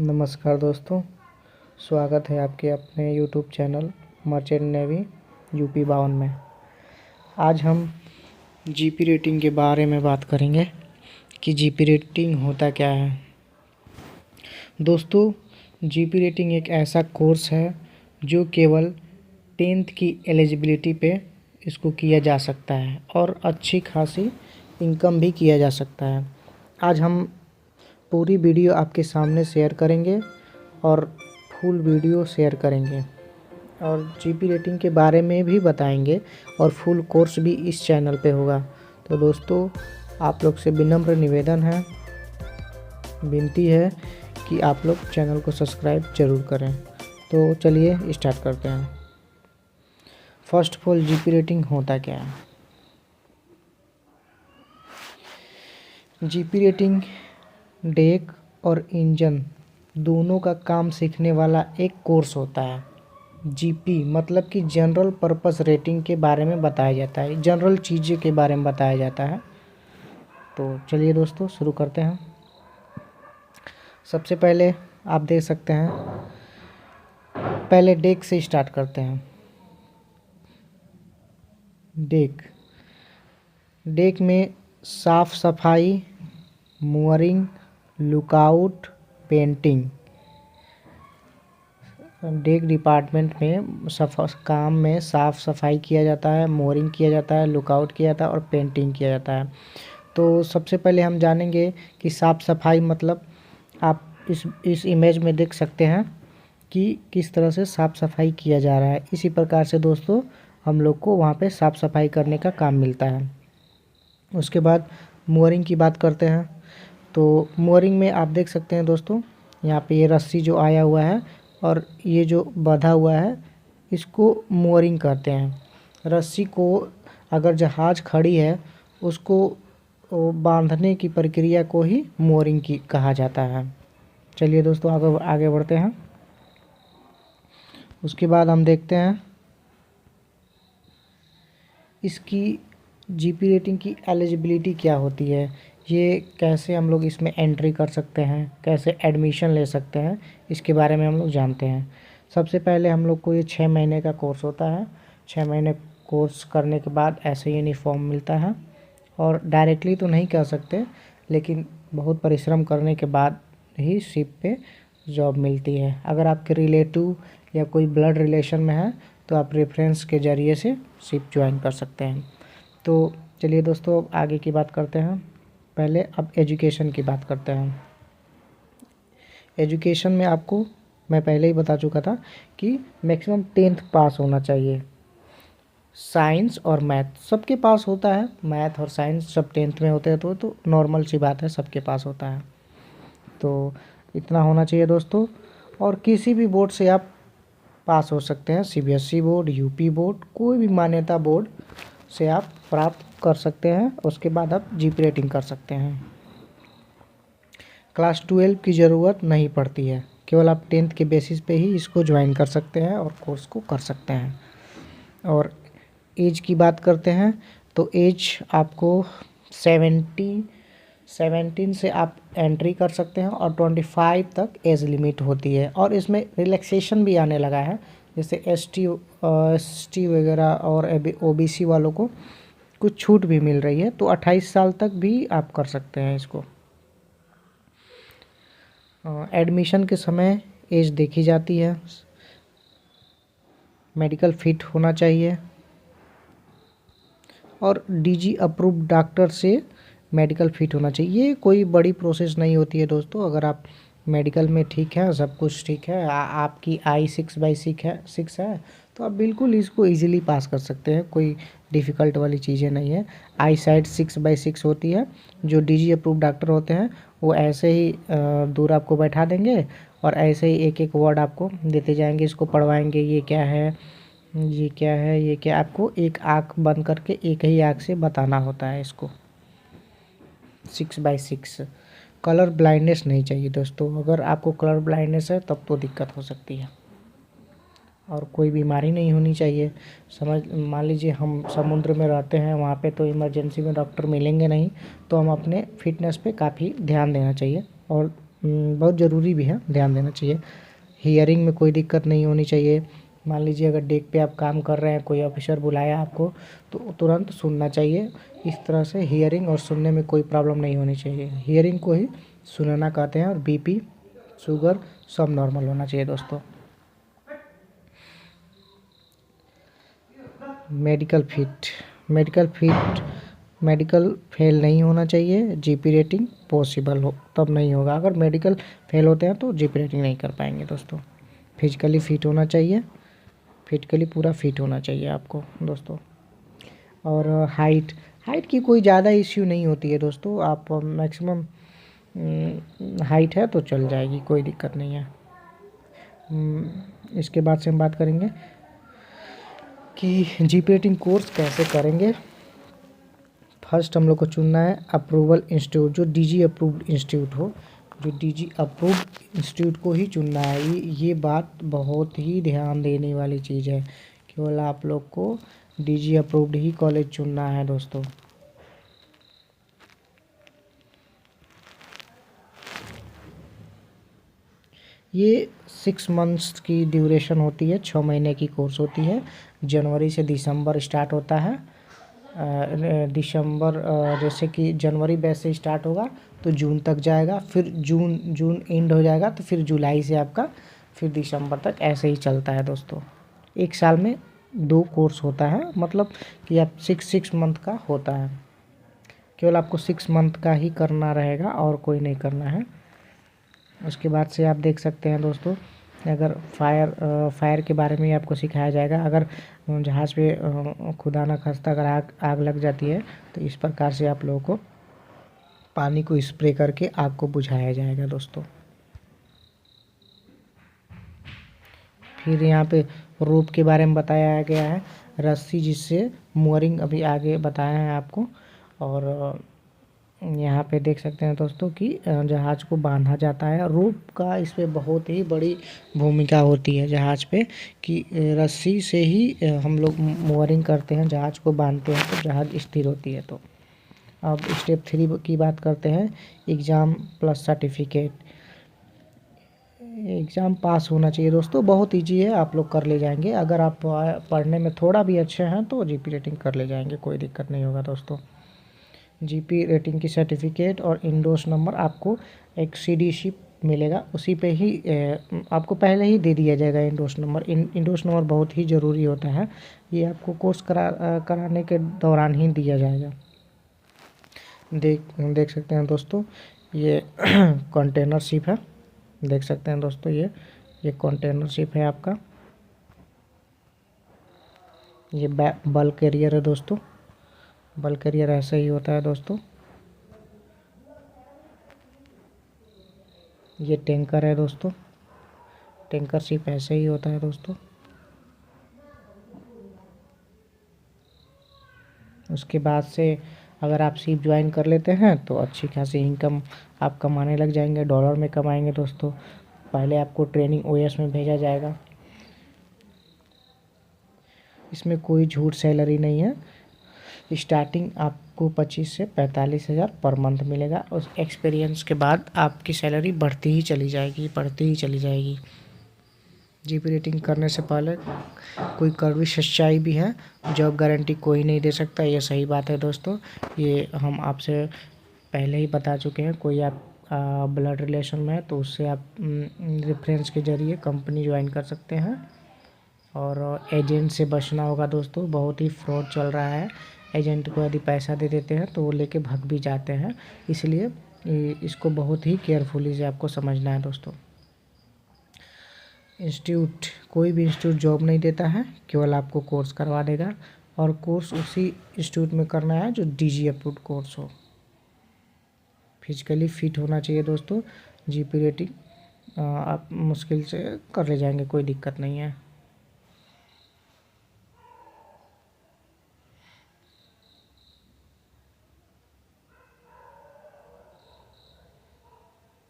नमस्कार दोस्तों, स्वागत है आपके अपने YouTube channel merchant navy UP 52 में। आज हम जीपी रेटिंग के बारे में बात करेंगे कि जीपी रेटिंग होता क्या है। दोस्तों, जीपी रेटिंग एक ऐसा कोर्स है जो केवल 10th की एलिजिबिलिटी पे इसको किया जा सकता है और अच्छी खासी इनकम भी किया जा सकता है। आज हम पूरी वीडियो आपके सामने शेयर करेंगे और फुल वीडियो शेयर करेंगे और जीपी रेटिंग के बारे में भी बताएंगे और फुल कोर्स भी इस चैनल पे होगा। तो दोस्तों, आप लोग से विनम्र निवेदन है, विनती है कि आप लोग चैनल को सब्सक्राइब ज़रूर करें। तो चलिए स्टार्ट करते हैं। First of all, GP rating होता क्या है। जीपी रेटिंग डेक और इंजन दोनों का काम सीखने वाला एक कोर्स होता है। जीपी मतलब कि जनरल पर्पस रेटिंग के बारे में बताया जाता है, जनरल चीज़ों के बारे में बताया जाता है। तो चलिए दोस्तों शुरू करते हैं। सबसे पहले आप देख सकते हैं, पहले डेक से स्टार्ट करते हैं। डेक में साफ सफाई, मूअरिंग, लुकआउट, पेंटिंग। डेक डिपार्टमेंट में काम में साफ़ सफाई किया जाता है, मोरिंग किया जाता है, लुकआउट किया जाता है और पेंटिंग किया जाता है। तो सबसे पहले हम जानेंगे कि साफ़ सफाई मतलब आप इस इमेज में देख सकते हैं कि किस तरह से साफ़ सफाई किया जा रहा है। इसी प्रकार से दोस्तों हम लोग को वहाँ पे साफ़ सफाई करने का काम मिलता है। उसके बाद मोरिंग की बात करते हैं। तो मोरिंग में आप देख सकते हैं दोस्तों, यहाँ पे ये रस्सी जो आया हुआ है और ये जो बंधा हुआ है, इसको मोरिंग कहते हैं। रस्सी को अगर जहाज़ खड़ी है उसको बांधने की प्रक्रिया को ही मोरिंग की कहा जाता है। चलिए दोस्तों आगे बढ़ते हैं। उसके बाद हम देखते हैं इसकी जीपी रेटिंग की एलिजिबिलिटी क्या होती है, ये कैसे हम लोग इसमें एंट्री कर सकते हैं, कैसे एडमिशन ले सकते हैं, इसके बारे में हम लोग जानते हैं। सबसे पहले हम लोग को ये 6 महीने का कोर्स होता है। 6 महीने कोर्स करने के बाद ऐसे यूनिफॉर्म मिलता है और डायरेक्टली तो नहीं कह सकते, लेकिन बहुत परिश्रम करने के बाद ही शिप पे जॉब मिलती है। अगर आपके रिलेटिव या कोई ब्लड रिलेशन में है तो आप रेफरेंस के ज़रिए से शिप ज्वाइन कर सकते हैं। तो चलिए दोस्तों आगे की बात करते हैं। पहले अब एजुकेशन की बात करते हैं। एजुकेशन में आपको मैं पहले ही बता चुका था कि मैक्सिमम 10th पास होना चाहिए। साइंस और मैथ सबके पास होता है, मैथ और साइंस सब 10th में होते हैं तो नॉर्मल सी बात है, सबके पास होता है। तो इतना होना चाहिए दोस्तों। और किसी भी बोर्ड से आप पास हो सकते हैं, सीबीएसई बोर्ड, यूपी बोर्ड, कोई भी मान्यता बोर्ड से आप प्राप्त कर सकते हैं। उसके बाद आप जीपी रेटिंग कर सकते हैं। क्लास 12 की ज़रूरत नहीं पड़ती है, केवल आप 10th के बेसिस पे ही इसको ज्वाइन कर सकते हैं और कोर्स को कर सकते हैं। और एज की बात करते हैं तो एज आपको 17 से आप एंट्री कर सकते हैं और 25 तक एज लिमिट होती है। और इसमें रिलैक्सेशन भी आने लगा है, जैसे एसटी वगैरह और ओबीसी वालों को कुछ छूट भी मिल रही है। तो 28 साल तक भी आप कर सकते हैं इसको। एडमिशन के समय एज देखी जाती है, मेडिकल फिट होना चाहिए और डीजी अप्रूव्ड डॉक्टर से मेडिकल फिट होना चाहिए। ये कोई बड़ी प्रोसेस नहीं होती है दोस्तों। अगर आप मेडिकल में ठीक है, सब कुछ ठीक है, आपकी आई 6/6 है तो आप बिल्कुल इसको इजीली पास कर सकते हैं। कोई डिफ़िकल्ट वाली चीज़ें नहीं है। आई साइड 6/6 होती है। जो डीजी अप्रूव डॉक्टर होते हैं वो ऐसे ही दूर आपको बैठा देंगे और ऐसे ही एक एक वर्ड आपको देते जाएंगे, इसको पढ़वाएंगे, ये क्या है, ये क्या है, ये क्या। आपको एक आँख बंद करके एक ही आँख से बताना होता है इसको। 6/6 कलर ब्लाइंडनेस नहीं चाहिए दोस्तों। अगर आपको कलर ब्लाइंडनेस है तब तो दिक्कत हो सकती है। और कोई बीमारी नहीं होनी चाहिए। मान लीजिए हम समुद्र में रहते हैं, वहाँ पे तो इमरजेंसी में डॉक्टर मिलेंगे नहीं, तो हम अपने फिटनेस पे काफ़ी ध्यान देना चाहिए और बहुत ज़रूरी भी है, ध्यान देना चाहिए। हियरिंग में कोई दिक्कत नहीं होनी चाहिए। मान लीजिए अगर डेस्क पे आप काम कर रहे हैं, कोई ऑफिसर बुलाया आपको, तो तुरंत सुनना चाहिए। इस तरह से हियरिंग और सुनने में कोई प्रॉब्लम नहीं होनी चाहिए। हियरिंग को ही सुनना कहते हैं। और बीपी, शुगर सब नॉर्मल होना चाहिए दोस्तों। मेडिकल फेल नहीं होना चाहिए। जीपी रेटिंग पॉसिबल हो तब नहीं होगा। अगर मेडिकल फेल होते हैं तो जीपी रेटिंग नहीं कर पाएंगे दोस्तों। फिजिकली फिट होना चाहिए, फिजिकली पूरा फिट होना चाहिए आपको दोस्तों। और हाइट की कोई ज़्यादा इश्यू नहीं होती है दोस्तों। आप मैक्सिमम हाइट है तो चल जाएगी, कोई दिक्कत नहीं है। इसके बाद से हम बात करेंगे कि जीपी रेटिंग कोर्स कैसे करेंगे। फर्स्ट हम लोग को चुनना है अप्रूवल इंस्टीट्यूट, जो डीजी अप्रूव्ड इंस्टीट्यूट हो। जो डीजी अप्रूव्ड इंस्टीट्यूट को ही चुनना है। ये बात बहुत ही ध्यान देने वाली चीज़ है। केवल आप लोग को डीजी अप्रूव्ड ही कॉलेज चुनना है दोस्तों। ये 6 मंथ्स की ड्यूरेशन होती है, 6 महीने की कोर्स होती है। जनवरी से दिसंबर स्टार्ट होता है। दिसंबर जैसे कि जनवरी बैच से स्टार्ट होगा तो जून तक जाएगा, फिर जून एंड हो जाएगा तो फिर जुलाई से आपका फिर दिसंबर तक ऐसे ही चलता है दोस्तों। एक साल में 2 कोर्स होता है, मतलब कि आप 6 मंथ का होता है। केवल आपको 6 मंथ का ही करना रहेगा और कोई नहीं करना है। उसके बाद से आप देख सकते हैं दोस्तों, अगर फायर के बारे में आपको सिखाया जाएगा। अगर जहाज़ पे खुदा ना खास्ता अगर आग लग जाती है तो इस प्रकार से आप लोगों को पानी को स्प्रे करके आग को बुझाया जाएगा दोस्तों। फिर यहाँ पे रोप के बारे में बताया गया है, रस्सी जिससे मोअरिंग अभी आगे बताया है आपको। और यहाँ पे देख सकते हैं दोस्तों कि जहाज़ को बांधा जाता है। रोप का इस पे बहुत ही बड़ी भूमिका होती है जहाज़ पे, कि रस्सी से ही हम लोग मोअरिंग करते हैं, जहाज़ को बांधते हैं तो जहाज़ स्थिर होती है। तो अब स्टेप 3 की बात करते हैं, exam plus certificate. Exam pass होना चाहिए दोस्तों, बहुत ईजी है, आप लोग कर ले जाएंगे। अगर आप पढ़ने में थोड़ा भी अच्छे हैं तो जीपी रेटिंग कर ले जाएंगे, कोई दिक्कत नहीं होगा दोस्तों। जीपी रेटिंग की सर्टिफिकेट और इंडोर्स नंबर आपको एक सीडी शीट मिलेगा, उसी पे ही आपको पहले ही दे दिया जाएगा इंडोर्स नंबर। इंडोर्स नंबर बहुत ही ज़रूरी होता है, ये आपको कोर्स कराने के दौरान ही दिया जाएगा। देख सकते हैं दोस्तों, ये कंटेनरशिप है। देख सकते हैं दोस्तों, ये कंटेनरशिप है आपका। ये बल्क कैरियर है दोस्तों। बल्क कैरियर ऐसा ही होता है दोस्तों। ये टैंकर है दोस्तों। टैंकर शिप ऐसे ही होता है दोस्तों। उसके बाद से अगर आप शिप ज्वाइन कर लेते हैं तो अच्छी खासी इनकम आप कमाने लग जाएंगे, डॉलर में कमाएंगे दोस्तों। पहले आपको ट्रेनिंग ओएस में भेजा जाएगा। इसमें कोई झूठ सैलरी नहीं है। स्टार्टिंग आपको 25 से 45 हज़ार पर मंथ मिलेगा। उस एक्सपीरियंस के बाद आपकी सैलरी बढ़ती ही चली जाएगी। जीपी रेटिंग करने से पहले कोई कड़वी सच्चाई भी है, जॉब गारंटी कोई नहीं दे सकता, ये सही बात है दोस्तों। ये हम आपसे पहले ही बता चुके हैं। कोई आप ब्लड रिलेशन में है तो उससे आप रेफरेंस के ज़रिए कंपनी ज्वाइन कर सकते हैं। और एजेंट से बचना होगा दोस्तों, बहुत ही फ्रॉड चल रहा है। एजेंट को यदि पैसा दे देते हैं तो वो लेके भाग भी जाते हैं, इसलिए इसको बहुत ही केयरफुली से आपको समझना है दोस्तों। इंस्टीट्यूट, कोई भी इंस्टीट्यूट जॉब नहीं देता है, केवल आपको कोर्स करवा देगा। और कोर्स उसी इंस्टीट्यूट में करना है जो डीजी अप्रूव्ड कोर्स हो। फिजिकली फिट होना चाहिए दोस्तों। जीपी रेटिंग आप मुश्किल से कर ले जाएंगे, कोई दिक्कत नहीं है।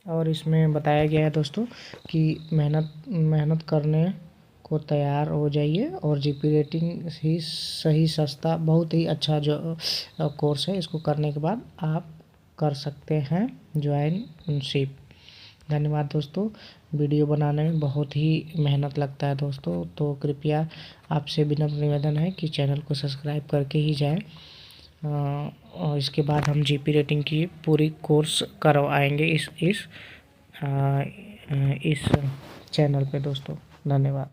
और इसमें बताया गया है दोस्तों कि मेहनत करने को तैयार हो जाइए। और जीपी रेटिंग ही सही सस्ता बहुत ही अच्छा जो कोर्स है, इसको करने के बाद आप कर सकते हैं ज्वाइनशिप। धन्यवाद दोस्तों। वीडियो बनाने में बहुत ही मेहनत लगता है दोस्तों, तो कृपया आपसे विनम्र निवेदन है कि चैनल को सब्सक्राइब करके ही जाएं। और इसके बाद हम जीपी रेटिंग की पूरी कोर्स करवाएंगे इस चैनल पे दोस्तों। धन्यवाद।